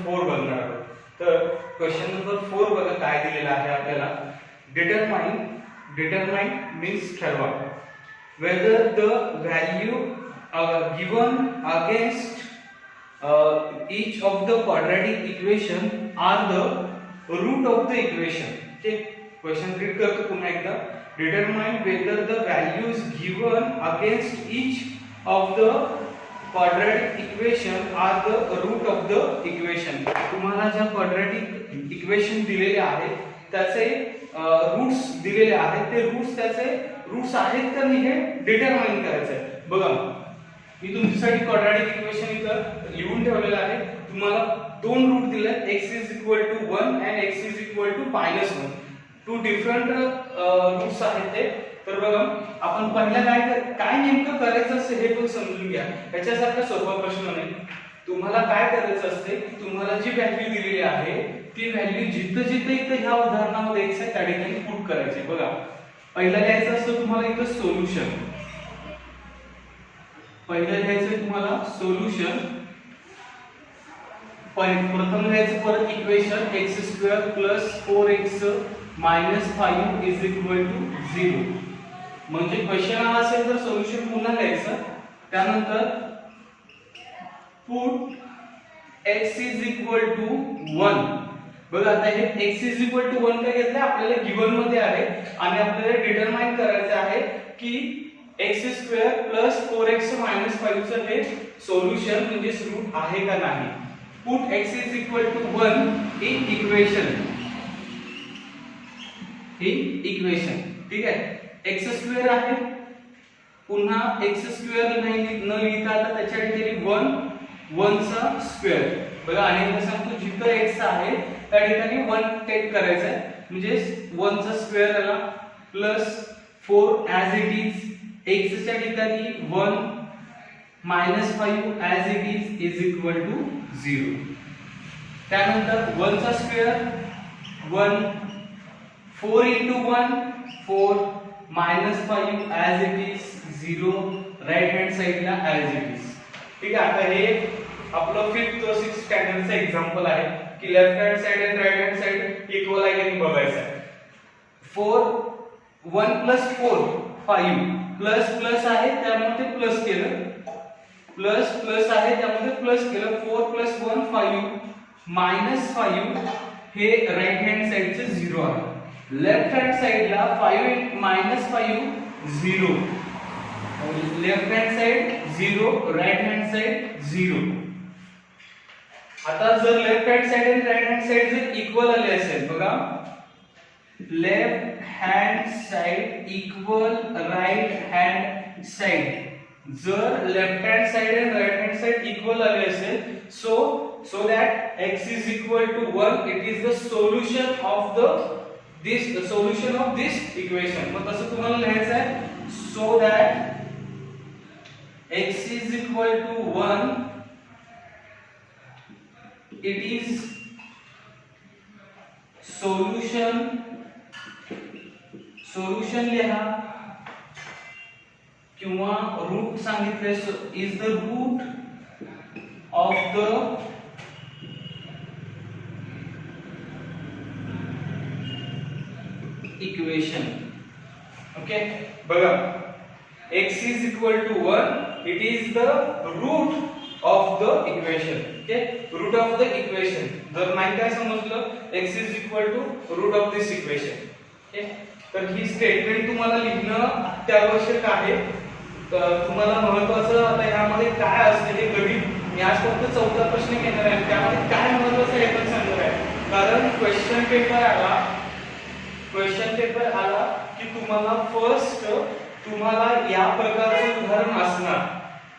4 बघणार आहोत. तर क्वेश्चन नंबर 4 बघा काय दिलेला आहे आपल्याला. डिटरमाइन मीन्स ठरवा whether the value given against each of the quadratic equation are the root of the equation. Okay, question read करतो पुन्हा एकदा. Determine whether the values given against each of the quadratic equation are the root of the equation. तुम्हाला ज्या quadratic equation दिलेले आहेत त्याचे roots दिलेले आहेत, ते रूट्स त्याचे रूट्स आहेत का नाही हे डिटरमाइन करायचं आहे. बघा मी तुमच्यासाठी क्वाड्रॅटिक इक्वेशन इथं लिहून ठेवलेलं आहे. तुम्हाला दोन रूट दिले, x = 1 and x = -1. Two different roots आहेत ते. तर बघा आपण पहिला काय नेमकं करायचं असते हे पण समजून घ्या. याच्यासारखा सोपा प्रश्न नाही. तुम्हाला काय करायचं असते की तुम्हाला जी व्हॅल्यू दिलेली आहे ती व्हॅल्यू जिथं इथं ह्या उदाहरणामध्ये x आहे त्या ठिकाणी पुट करायची. बघा पहिला लिहायचं असतं तुम्हाला इथं सोल्युशन. पहिलं लिहायचं तुम्हाला सोल्युशन. प्रथम लिहायचं परत इक्वेशन x² + 4x - 5 = 0. म्हणजे क्वेश्चन असेल तर सोल्युशन पुन्हा लिहायचं. त्यानंतर पुट x = 1. बघा आता हे x = 1 काय घेतलं आपल्याला गिवन मध्ये आहे आणि आपल्याला डिटरमाइन करायचं आहे की x² + 4x - 5 चं हे सोल्युशन म्हणजे रूट आहे का नाही. Put x = 1 in equation. ठीक आहे. x² आहे, पुन्हा x² न लिहिता आता त्याच्या ठिकाणी 1 चा स्क्वेअर. बघा अनेकदा सांगतो जिथं x आहे त्या ठिकाणी 1 टेक करायचं आहे. म्हणजे 1 चा स्क्वेअर आला plus 4 as it is. x च्या ठिकाणी 1 - 5 ॲज इट इज = 0. त्यानंतर 1 चा square 1, 4 × 1 4 - 5 as it is 0. Right hand साइडला ॲज इट इज. ठीक आहे. आता हे आपलं 5th or 6th स्टँडर्डचं एक्झाम्पल आहे की लेफ्ट हँड साइड आणि राइट हँड साइड इक्वल आहे की बघायचं आहे. 1 + 4 5 प्लस आहे त्यामुळे ते प्लस केलं, प्लस आहे त्यामुळे प्लस केलं. 4 + 1 5 - 5 हे राइट हँड साइडचे 0 आहे. लेफ्ट हँड साइडला 5 - 5 0. Left hand side 0, right hand side 0. आता जर लेफ्ट हँड साइड आणि राइट हँड साइड जर इक्वल आले असेल बघा, left hand side equal right hand side. जर लेफ्ट हँड साइड आणि राइट हँड साइड इक्वल आले असेल so that x = 1 it is the solution of this equation. मग तसं तुम्हाला लिहायचं आहे so that x = 1 it is solution लिहा किंवा रूट सांगितले is the root of the equation. Okay, बघा x = 1 it is the root of the equation. Okay, root of the equation. जर नाही काय समजलं x = root of this equation. Okay, तर ही statement तुम्हाला लिहिणं अत्यावश्यक आहे. तुम्हाला महत्त्वाचं आता यामध्ये काय असते हे गणित मी आज फक्त 4था प्रश्न घेणार आहे. त्यामध्ये काय महत्त्वाचं आहे हे पण सांगणार आहे. कारण क्वेश्चन पेपर आला की तुम्हाला फर्स्ट तुम्हाला या प्रकारचं उदाहरण असणार.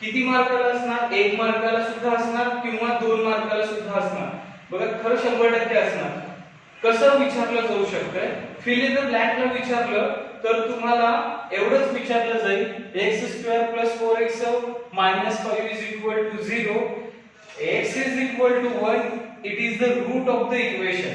किती मार्काला असणार? 1 मार्काला सुद्धा असणार किंवा 2 मार्काला सुद्धा असणार. बघा खरं 100% असणार. कसं विचारलं जाऊ शकतंय? फिल इन द ब्लँकला विचारलं तर तुम्हाला एवढंच विचारलं जाईल x² + 4x - 5 = 0. x = 1 it is the root of the equation.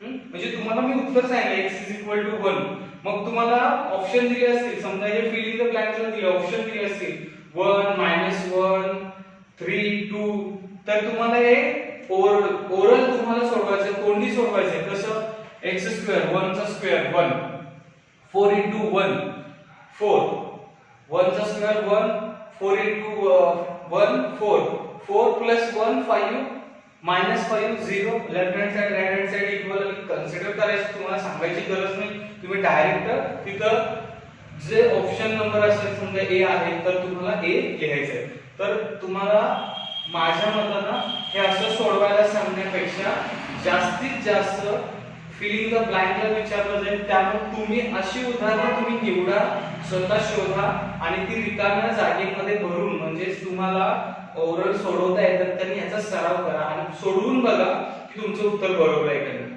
म्हणजे तुम्हाला मी उत्तर सांगितलं x = 1. मग तुम्हाला ऑप्शन दिले असतील, समजा हे फिल इन द ब्लँकला दिले ऑप्शन दिले असतील 1 - 1 3 2, तर तुम्हाला हे ओरल तुम्हाला सोडवायचं, तोंडी सोडवायचं. कसं? x स्क्वेअर 1 चा स्क्वेअर 1, 4 into 1 4, 1 चा square 1, 4 into 1 4, 4 plus 1 5, minus 5 0. Left hand side right hand side equal consider करायचं, तुम्हाला सांगायची गरज नाही. तुम्ही डायरेक्ट तिथं जे ऑप्शन नंबर असेल, समजा ए आहे तर तुम्हाला ए लिहायचं आहे. तर तुम्हाला माझ्या मतानं हे असं सोडवायला सांगण्यापेक्षा जास्तीत जास्त फिलिंग द ब्लँकला विचारलं जाईल. त्यामुळे तुम्ही अशी उदाहरणं तुम्ही निवडा, स्वतः शोधा आणि ती रिकाम्या जागेमध्ये भरून, म्हणजे तुम्हाला ओरल सोडवता येतात त्यांनी याचा सराव करा आणि सोडवून बघा की तुमचं उत्तर बरोबर आहे का नाही.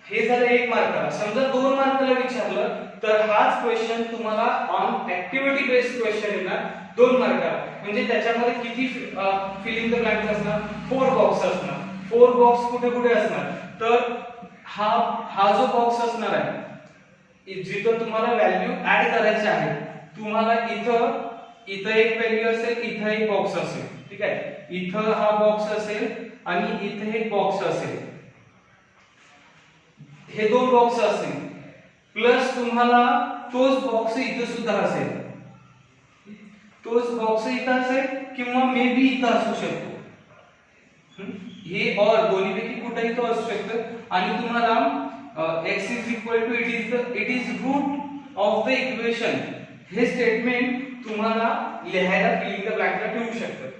हे झालं 1 मार्काला. समजा 2 मार्काला विचारलं तर हाच क्वेश्चन तुम्हाला ऑन ऍक्टिव्हिटी बेस्ड क्वेश्चन येणार 2 मार्काला. म्हणजे त्याच्यामध्ये किती फिलिंग द ब्लँक्स असणार? 4 बॉक्स असणार. 4 बॉक्स कुठे कुठे असणार? तर हा जो बॉक्स असणार आहे जिथं तुम्हाला व्हॅल्यू ऍड करायची आहे, तुम्हाला इथं एक व्हॅल्यू असेल, इथं एक बॉक्स असेल. ठीक आहे, इथं हा बॉक्स असेल आणि इथे एक बॉक्स असेल. हे 2 बॉक्स असतील. प्लस तुम्हाला तोच बॉक्स इथं सुद्धा असेल, तोच बॉक्स इथं असेल किंवा मे बी इथं असू शकतो. हे और दोन्हीपैकी कुठेही तो असू शकतो. आणि तुम्हाला x is equal to it is root of the equation हे स्टेटमेंट तुम्हाला लिहायला फिलिंग द ब्लँकला ठेवू शकतात.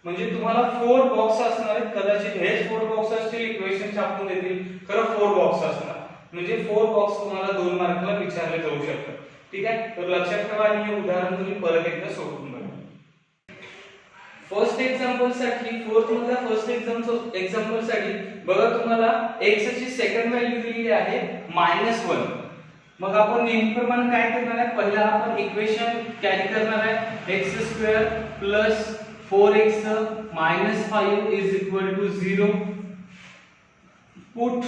म्हणजे तुम्हाला 4 बॉक्स असणार आहेत. कदाचित हेच 4 बॉक्स असतील, इक्वेशन छापून देतील, खरं 4 बॉक्स असणार. म्हणजे 4 बॉक्स तुम्हाला 2 मार्कला विचारले जाऊ शकतात. ठीक आहे, तर लक्षात ठेवा आणि हे उदाहरण तुम्ही परत एकदा सोडवून बघा. फर्स्ट एक्झाम्पल साठी, फोर्थ मधल्या फर्स्ट एक्झाम्पल साठी बघा, तुम्हाला x ची सेकंड व्हॅल्यू दिलेली आहे -1. मग आपण नेहमीप्रमाणे काय करणार आहे? पहिला आपण इक्वेशन कॅरी करणार आहे. x² plus 4x minus 5 is equal to 0. Put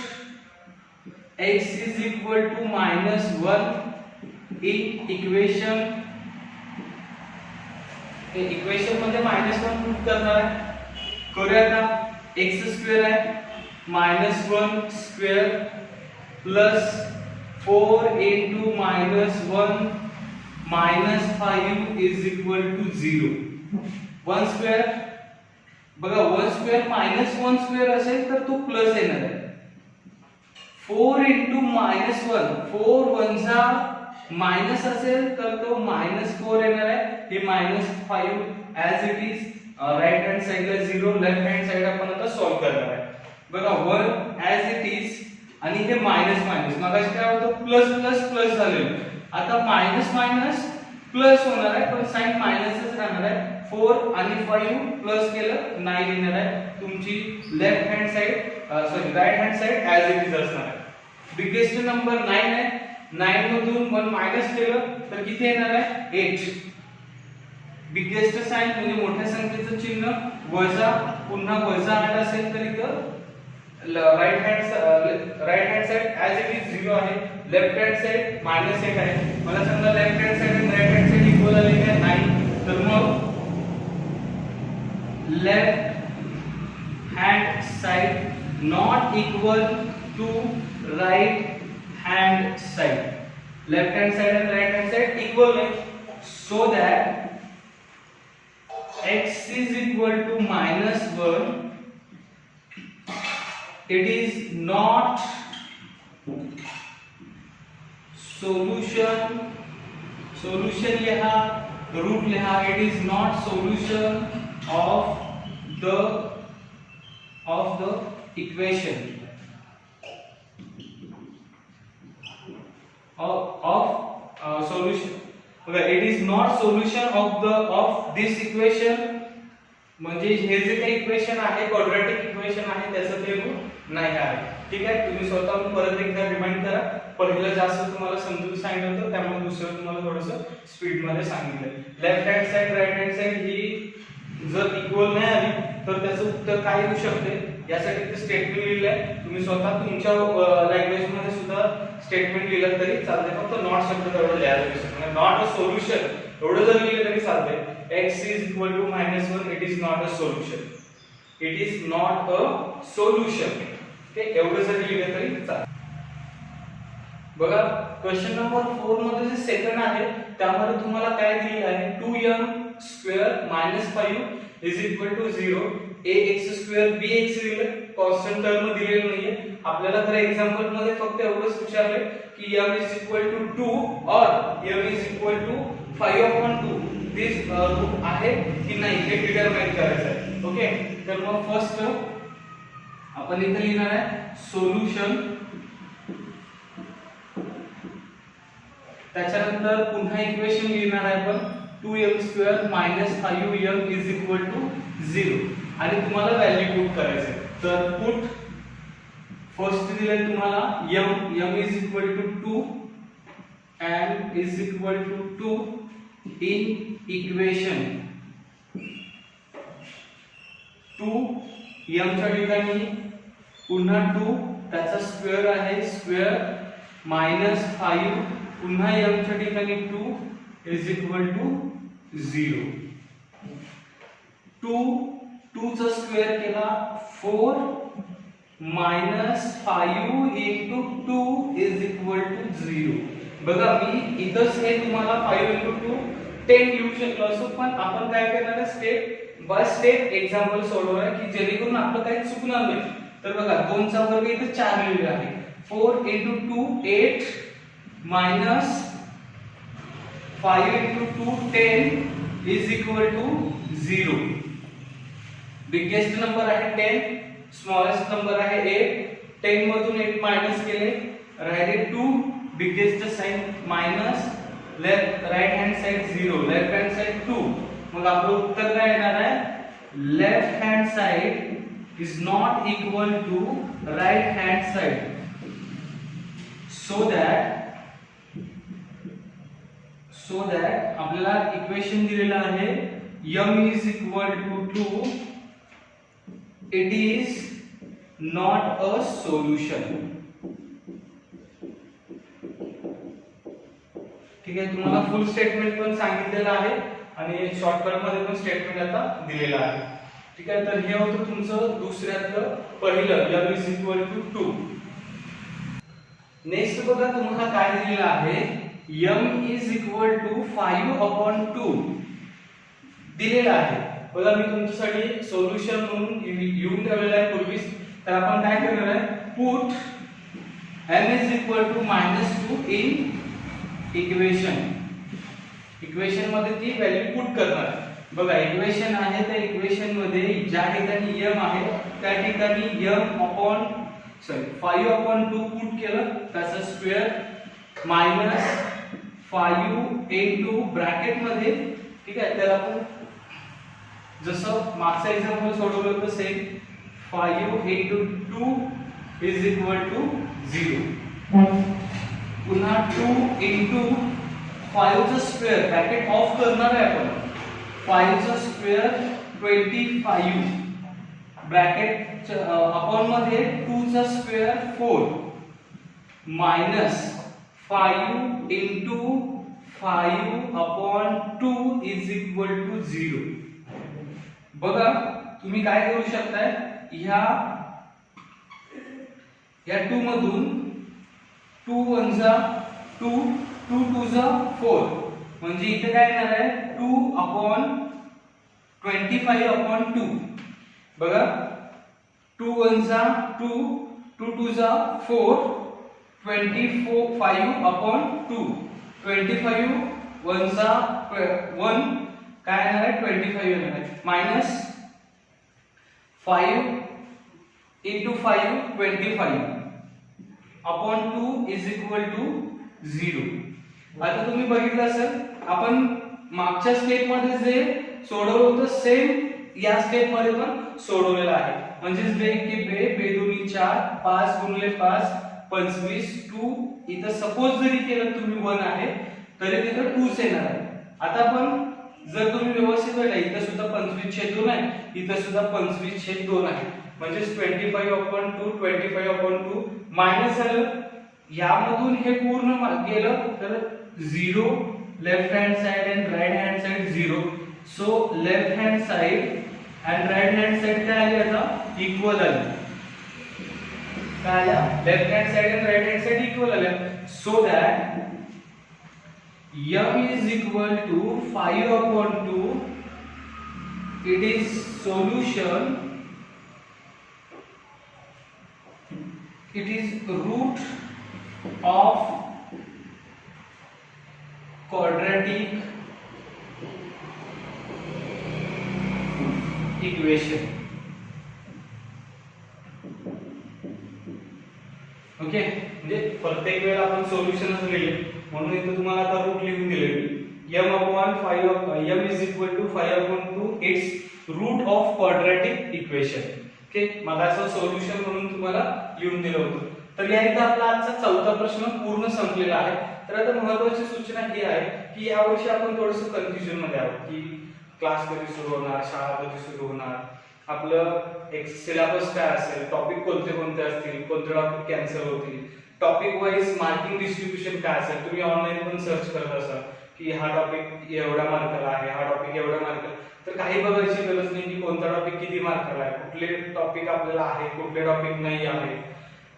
x is equal to -1 in equation. Equation मध्ये -1 पुट करणार आहे. करूया का? x² आहे -1 square plus 4 into -1 minus 5 is equal to 0. 1 square बघा, 1 स्क्वेअर -1 स्क्वेअर असेल तर तो प्लस येणार आहे. 4 into -1, 4 वजा मायनस असेल तर तो -4 येणार आहे. हे -5 as it is right hand साइडला 0, लेफ्ट हँड साइड आपण आता सॉल्व करणार आहे. बघा 1 ऍज इट इज आणि हे मायनस मगाशी काय होतं? प्लस प्लस प्लस झालेलं. आता मायनस मायनस प्लस होणार आहे, पण साइन मायनसच राहणार आहे. 4 आणि 5 प्लस केलं 9 येणार आहे. तुमची left hand side right hand side as it is असणार आहे. बिगेस्ट नंबर 9 आहे. 9 मधून 1 मायनस केलं तर किती येणार आहे? 8. बिगेस्ट साइन म्हणजे मोठ्या संख्येचं चिन्ह वजा, पुन्हा वजा 8 असेल तर इथं right hand side as it is 0 आहे. लेफ्ट हँड साइड -8 आहे. मला सांगा लेफ्ट हँड साइड आणि राइट हँड साइड इक्वल आले का? नाही. तर मग left hand side not equal to right hand side. Left hand side and right hand side equal है, so that x is equal to -1. It is not solution. Solution लिहा, root लिहा. It is not solution of the equation. Solution. Okay, it is not solution of this equation. म्हणजे हे जे काही equation आहे, quadratic equation आहे, त्याचं ते रूट नाही आहे. ठीक आहे, तुम्ही स्वतःहून परत एकदा रिमाइंड करा. पहिलं जास्त तुम्हाला समजून सांगितलं होतं, त्यामुळे दुसरं तुम्हाला थोडंसं स्पीड मध्ये सांगितलं. Left hand side right hand side ही जर इक्वल नाही आली तर त्याचं उत्तर काय येऊ शकते यासाठी ते स्टेटमेंट लिहिलं आहे. तुम्ही स्वतः तुमच्या लँग्वेज मध्ये सुद्धा स्टेटमेंट लिहिलं तरी चालते. फक्त नॉट शब्द तेवढं लिहायला विसरू. नॉट अ सोल्युशन एवढं जर लिहिलं तरी चालते. x is equal to -1, it is not a solution. It is not a solution. Okay, एवढं जरी लिहिलं तरी चालेल. बघा क्वेश्चन नंबर 4 मध्ये जे सेकंड आहे त्यामध्ये तुम्हाला काय दिलेलं आहे 2m² - 5 is equal to 0. ax² bx दिलं, कॉन्स्टंट टर्म दिलेलं नाहीये आपल्याला. तर एक्झाम्पल मध्ये फक्त एवढंच विचारलंय की m इज इक्वल टू 2 और m is equal to 5/2 this root आहे की नाही हे डिटरमाइन करायचं आहे. ओके, तर मग फर्स्ट आपण इथे लिहिणार आहे सोल्युशन. त्याच्यानंतर पुन्हा इक्वेशन लिहिणार आहे आपण 2m² - 5m is equal to 0 आणि तुम्हाला व्हॅल्यू पुट करायचे. तर पुट फर्स्ट दिले तुम्हाला m is equal to 2 and is equal to 2 in equation 2 m च्या ठिकाणी पुन्हा 2 त्याचा स्क्वेअर आहे स्क्वेअर -5 पुन्हा m च्या ठिकाणी 2 इज इक्वल टू 0. 2 चा स्क्वेअर केला 4 -5 into 2 इज इक्वल टू 0. बघा मी इथंच हे तुम्हाला 5 into 2 10 लिहू शकलो असो, पण आपण काय करणार आहे स्टेप बाय स्टेप एक्झाम्पल सोडवणार की जेणेकरून आपलं काही चुकणार नाही. तर बघा 2 चा वर्ग इथे 4 लिहिलेला आहे 4 into 2 8 minus 5 into 2 10 is equal to 0. Biggest number आहे 10, स्मॉलेस्ट नंबर आहे 8. 10 मधून 8 मायनस केले राहिले 2, biggest sign minus, left right hand side 0, left hand side 2. मग आपलं उत्तर काय येणार आहे left hand side is not equal to right hand side. so that आपल्याला इक्वेशन दिलेलं आहे m is equal to 2. it is not a solution. ठीक आहे, तुम्हाला फुल स्टेटमेंट पण सांगितलेलं आहे आणि शॉर्टकट मध्ये पण स्टेटमेंट आता दिलेलं आहे. ठीक आहे, तर हे होतं तुमचं दुसऱ्यातलं पहिलं m is equal to 2. Next बघा तुम्हाला काय दिलेलं आहे m is equal to 5/2 दिलेलं आहे. बघा मी तुमच्यासाठी सोल्युशन म्हणून येऊन ठेवलेलं आहे पूर्वीच. तर आपण काय करणार आहे put m is equal to -2 in equation. Equation मध्ये ती व्हॅल्यू पुट करणार. बघा इक्वेशन आहे त्या इक्वेशन मध्ये ज्या ठिकाणी m आहे त्या ठिकाणी m/5/2 पुट केलं त्याचा स्क्वेअर -5 into ब्रॅकेट मध्ये. ठीक आहे, तर आपण जसं मागचा एक्झाम्पल सोडवलं होतं same 5 into 2 is equal to 0. पुन्हा 2 into 5 चा स्क्वेअर ब्रॅकेट ऑफ करणार आहे आपण 5 चा स्क्वेअर 25 ब्रॅकेट अपॉन मध्ये 2 चा square 4 -5 into 5/2 is equal to 0. बघा तुम्ही काय करू शकताय या 2 मधून 2 1 जा 2 2 2 जा 4 म्हणजे इथे काय येणार आहे 2/25/2. बघा 2 1 जा 2 2 2 जा 4 25/2. 25 1 जा 1 काय येणार आहे 25 येणार आहे -5 into 5 25/2 इज इक्वल टू 0. आता तुम्ही बघितलं असेल आपण मागच्या स्टेप मध्ये जे सोडवलं होतं सेम या स्टेप मध्ये पण सोडवलेलं आहे. म्हणजे बे की बे दोन्ही 4 5 गुणिले 5 25 2. इथं सपोज जरी केलं तुम्ही 1 आहे तरी तिथं 2 येणार आहे. आता पण जर तुम्ही व्यवस्थित पाहिलं इथं सुद्धा 25/2 आहे इथं सुद्धा 25/2 आहे. म्हणजे 25/2 25/2 मायनस झालं यामधून हे पूर्ण गेलं तर 0 left hand side and right hand side 0. So left hand side and right hand side काय आली आता इक्वल आली. काय आल्या लेफ्ट हँड साइड आणि राईट हँड साइड इक्वल आल्या. So that m is equal to 5/2. It is solution. It is root of quadratic equation. Okay, म्हणजे प्रत्येक वेळेला आपण सोल्युशनच लिहिले म्हणून इथे तुम्हाला आता रूट लिहून दिले m is equal to 5/2. It's root of quadratic equation. Okay, मग असं सोल्युशन म्हणून तुम्हाला लिहून दिलं होतं. तर या इथं आपला आजचा चौथा प्रश्न पूर्ण संपलेला आहे. तर आता महत्त्वाची सूचना ही आहे की यावर्षी आपण थोडंसं कन्फ्युजन मध्ये आहोत की क्लास कधी सुरू होणार, शाळा कधी सुरू होणार, आपलं एक सिलेबस काय असेल, टॉपिक कोणते कोणते असतील, कोणते टॉपिक कॅन्सल होतील, टॉपिक वाईज मार्किंग डिस्ट्रीब्युशन काय असेल. तुम्ही ऑनलाईन पण सर्च करत असाल की हा टॉपिक एवढ्या मार्काला आहे, हा टॉपिक एवढ्या मार्काला. तर काही बघायची गरज नाही की कोणता टॉपिक किती मार्काला आहे, कुठले टॉपिक आपल्याला आहे, कुठले टॉपिक नाही आहे,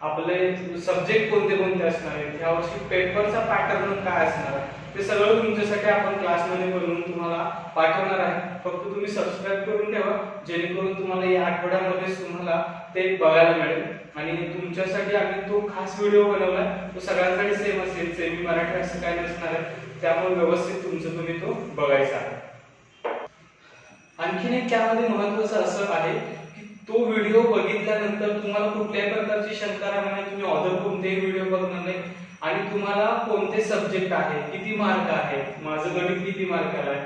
आपले सब्जेक्ट कोणते कोणते असणार आहेत, यावर्षी पेपरचा पॅटर्न काय असणार आहे, ते सगळं तुमच्यासाठी आपण क्लासमध्ये बनवून तुम्हाला पाठवणार आहे. फक्त तुम्ही सबस्क्राईब करून ठेवा जेणेकरून तुम्हाला या आठवड्यामध्येच तुम्हाला ते बघायला मिळेल. आणि तुमच्यासाठी आम्ही तो खास व्हिडिओ बनवलाय, तो सगळ्यांसाठी सेम असेल, सेमी मराठी असं काय नसणार आहे, त्यामुळे व्यवस्थित तुमचं तुम्ही तो बघायचा आहे. आणखीन एक त्यामध्ये महत्त्वाचं असं आहे की तो व्हिडिओ बघितल्यानंतर तुम्हाला कुठल्याही प्रकारची शंका राहणार नाही, तुम्ही अदर कोणतेही व्हिडिओ बघणार नाही. आणि तुम्हाला कोणते सब्जेक्ट आहे, किती मार्क आहे, माझं गणित किती मार्काला आहे,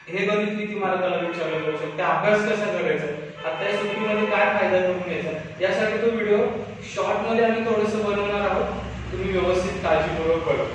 हे गणित किती मार्काला विचारलं जाऊ शकते, अभ्यास कसा करायचा, आता या सुट्टीमध्ये काय फायदा करून घ्यायचा, यासाठी तो व्हिडिओ शॉर्ट मध्ये आम्ही थोडंसं बनवणार आहोत. तुम्ही व्यवस्थित काळजीपूर्वक बघा.